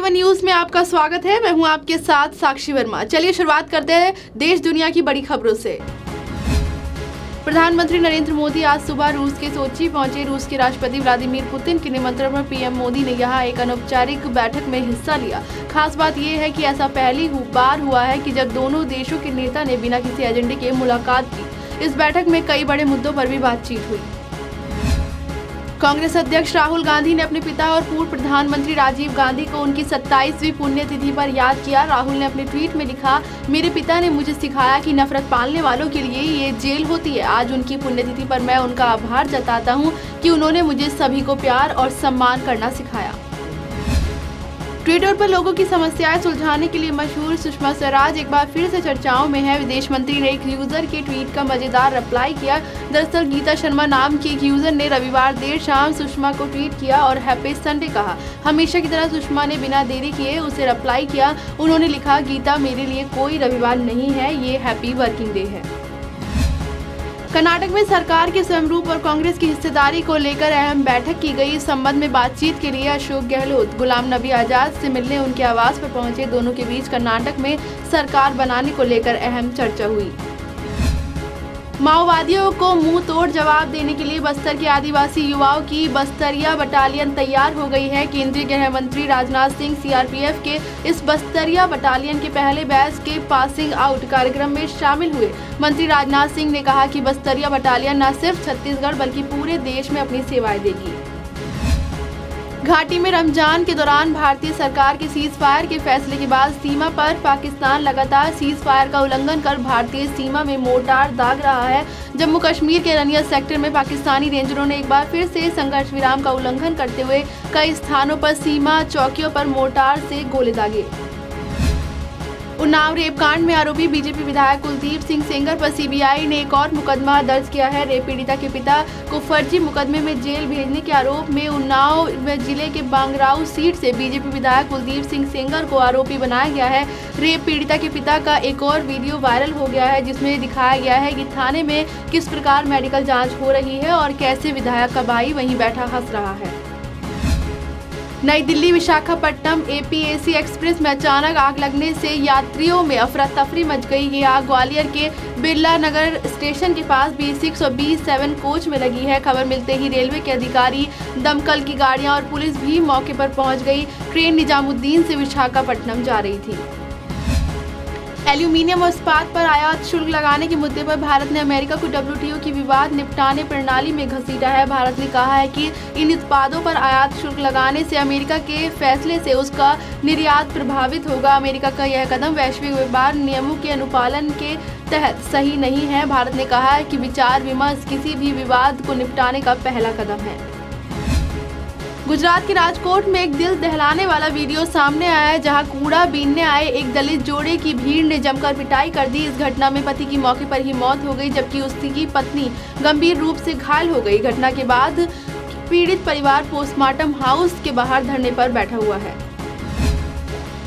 AT1 news में आपका स्वागत है। मैं हूं आपके साथ साक्षी वर्मा। चलिए शुरुआत करते हैं देश दुनिया की बड़ी खबरों से। प्रधानमंत्री नरेंद्र मोदी आज सुबह रूस के सोची पहुंचे। रूस के राष्ट्रपति व्लादिमीर पुतिन के निमंत्रण पर पीएम मोदी ने यहां एक अनौपचारिक बैठक में हिस्सा लिया। खास बात यह है कि ऐसा पहली बार हुआ है कि जब दोनों देशों के नेता ने बिना किसी एजेंडे के मुलाकात की। इस बैठक में कई बड़े मुद्दों पर भी बातचीत हुई। कांग्रेस अध्यक्ष राहुल गांधी ने अपने पिता और पूर्व प्रधानमंत्री राजीव गांधी को उनकी 27वीं पुण्यतिथि पर याद किया। राहुल ने अपने ट्वीट में लिखा, मेरे पिता ने मुझे सिखाया कि नफरत पालने वालों के लिए ये जेल होती है। आज उनकी पुण्यतिथि पर मैं उनका आभार जताता हूँ कि उन्होंने मुझे सभी को प्यार और सम्मान करना सिखाया। ट्विटर पर लोगों की समस्याएं सुलझाने के लिए मशहूर सुषमा स्वराज एक बार फिर से चर्चाओं में है। विदेश मंत्री ने एक यूजर के ट्वीट का मजेदार रिप्लाई किया। दरअसल गीता शर्मा नाम की एक यूजर ने रविवार देर शाम सुषमा को ट्वीट किया और हैप्पी संडे कहा। हमेशा की तरह सुषमा ने बिना देरी किए उसे रिप्लाई किया। उन्होंने लिखा, गीता मेरे लिए कोई रविवार नहीं है, ये हैप्पी वर्किंग डे है। कर्नाटक में सरकार के स्वयंरूप और कांग्रेस की हिस्सेदारी को लेकर अहम बैठक की गई। इस संबंध में बातचीत के लिए अशोक गहलोत गुलाम नबी आजाद से मिलने उनके आवास पर पहुंचे। दोनों के बीच कर्नाटक में सरकार बनाने को लेकर अहम चर्चा हुई। माओवादियों को मुंह तोड़ जवाब देने के लिए बस्तर के आदिवासी युवाओं की बस्तरिया बटालियन तैयार हो गई है। केंद्रीय गृह मंत्री राजनाथ सिंह सीआरपीएफ के इस बस्तरिया बटालियन के पहले बैच के पासिंग आउट कार्यक्रम में शामिल हुए। मंत्री राजनाथ सिंह ने कहा कि बस्तरिया बटालियन न सिर्फ छत्तीसगढ़ बल्कि पूरे देश में अपनी सेवाएं देगी। घाटी में रमजान के दौरान भारतीय सरकार के सीज फायर के फैसले के बाद सीमा पर पाकिस्तान लगातार सीज फायर का उल्लंघन कर भारतीय सीमा में मोर्टार दाग रहा है। जम्मू कश्मीर के रनिया सेक्टर में पाकिस्तानी रेंजरों ने एक बार फिर से संघर्ष विराम का उल्लंघन करते हुए कई स्थानों पर सीमा चौकियों पर मोर्टार से गोले दागे। उन्नाव रेप कांड में आरोपी बीजेपी विधायक कुलदीप सिंह सेंगर पर सीबीआई ने एक और मुकदमा दर्ज किया है। रेप पीड़िता के पिता को फर्जी मुकदमे में जेल भेजने के आरोप में उन्नाव जिले के बांगराऊ सीट से बीजेपी विधायक कुलदीप सिंह सेंगर को आरोपी बनाया गया है। रेप पीड़िता के पिता का एक और वीडियो वायरल हो गया है जिसमें दिखाया गया है कि थाने में किस प्रकार मेडिकल जाँच हो रही है और कैसे विधायक का भाई वहीं बैठा हंस रहा है। नई दिल्ली विशाखापट्टनम एपीएसी एक्सप्रेस में अचानक आग लगने से यात्रियों में अफरा तफरी मच गई। ये आग ग्वालियर के बिरला नगर स्टेशन के पास B6 और B7 कोच में लगी है। खबर मिलते ही रेलवे के अधिकारी, दमकल की गाड़ियां और पुलिस भी मौके पर पहुंच गई। ट्रेन निजामुद्दीन से विशाखापट्टनम जा रही थी। एल्यूमिनियम और इस्पात पर आयात शुल्क लगाने के मुद्दे पर भारत ने अमेरिका को WTO की विवाद निपटाने प्रणाली में घसीटा है। भारत ने कहा है कि इन उत्पादों पर आयात शुल्क लगाने से अमेरिका के फैसले से उसका निर्यात प्रभावित होगा। अमेरिका का यह कदम वैश्विक व्यापार नियमों के अनुपालन के तहत सही नहीं है। भारत ने कहा है कि विचार विमर्श किसी भी विवाद को निपटाने का पहला कदम है। गुजरात के राजकोट में एक दिल दहलाने वाला वीडियो सामने आया है जहां कूड़ा बीनने आए एक दलित जोड़े की भीड़ ने जमकर पिटाई कर दी। इस घटना में पति की मौके पर ही मौत हो गई जबकि उसकी पत्नी गंभीर रूप से घायल हो गई। घटना के बाद पीड़ित परिवार पोस्टमार्टम हाउस के बाहर धरने पर बैठा हुआ है।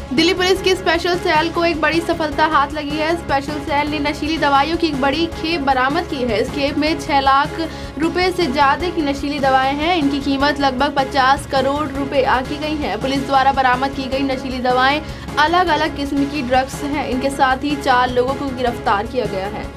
दिल्ली पुलिस की स्पेशल सेल को एक बड़ी सफलता हाथ लगी है। स्पेशल सेल ने नशीली दवाइयों की एक बड़ी खेप बरामद की है। इस खेप में 6 लाख रुपए से ज्यादा की नशीली दवाएं हैं। इनकी कीमत लगभग 50 करोड़ रुपए आंकी गई है। पुलिस द्वारा बरामद की गई नशीली दवाएं अलग अलग किस्म की ड्रग्स हैं। इनके साथ ही 4 लोगों को गिरफ्तार किया गया है।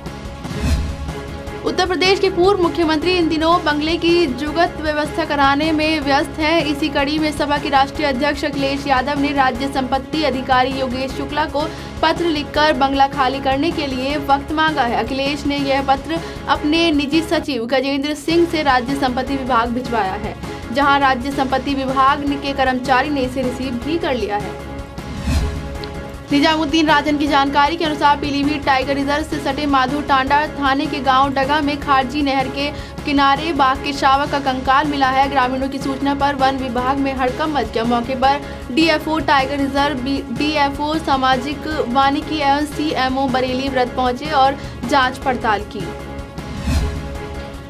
उत्तर प्रदेश के पूर्व मुख्यमंत्री इन दिनों बंगले की जुगत व्यवस्था कराने में व्यस्त हैं। इसी कड़ी में सपा के राष्ट्रीय अध्यक्ष अखिलेश यादव ने राज्य संपत्ति अधिकारी योगेश शुक्ला को पत्र लिखकर बंगला खाली करने के लिए वक्त मांगा है। अखिलेश ने यह पत्र अपने निजी सचिव गजेंद्र सिंह से राज्य संपत्ति विभाग भिजवाया है, जहां राज्य संपत्ति विभाग के कर्मचारी ने इसे रिसीव भी कर लिया है। निजामुद्दीन राजन की जानकारी के अनुसार पीलीभीत टाइगर रिजर्व से सटे माधो टांडा थाने के गांव डगा में खारजी नहर के किनारे बाघ के शावक का कंकाल मिला है। ग्रामीणों की सूचना पर वन विभाग में हड़कंप मच गया। मौके पर डीएफओ टाइगर रिजर्व, डीएफओ सामाजिक वानिकी एवं सीएमओ बरेली व्रत पहुंचे और जांच पड़ताल की।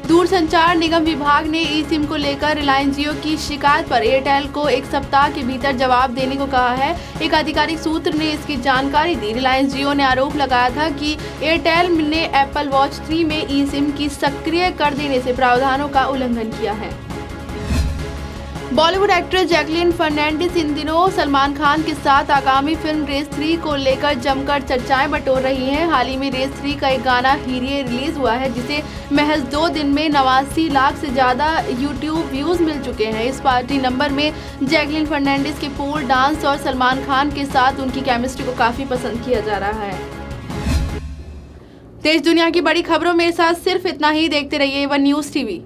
दूरसंचार निगम विभाग ने ई सिम को लेकर रिलायंस जियो की शिकायत पर एयरटेल को 1 सप्ताह के भीतर जवाब देने को कहा है। एक आधिकारिक सूत्र ने इसकी जानकारी दी। रिलायंस जियो ने आरोप लगाया था कि एयरटेल ने एप्पल वॉच 3 में ई सिम की सक्रिय कर देने से प्रावधानों का उल्लंघन किया है। बॉलीवुड एक्ट्रेस जैकलीन फर्नांडिस इन दिनों सलमान खान के साथ आगामी फिल्म रेस 3 को लेकर जमकर चर्चाएं बटोर रही हैं। हाल ही में रेस 3 का एक गाना हीरे रिलीज हुआ है, जिसे महज 2 दिन में 89 लाख से ज्यादा यूट्यूब व्यूज मिल चुके हैं। इस पार्टी नंबर में जैकलीन फर्नांडिस के पोल डांस और सलमान खान के साथ उनकी केमिस्ट्री को काफी पसंद किया जा रहा है। देश दुनिया की बड़ी खबरों मेरे साथ सिर्फ इतना ही। देखते रहिए वन न्यूज़ टीवी।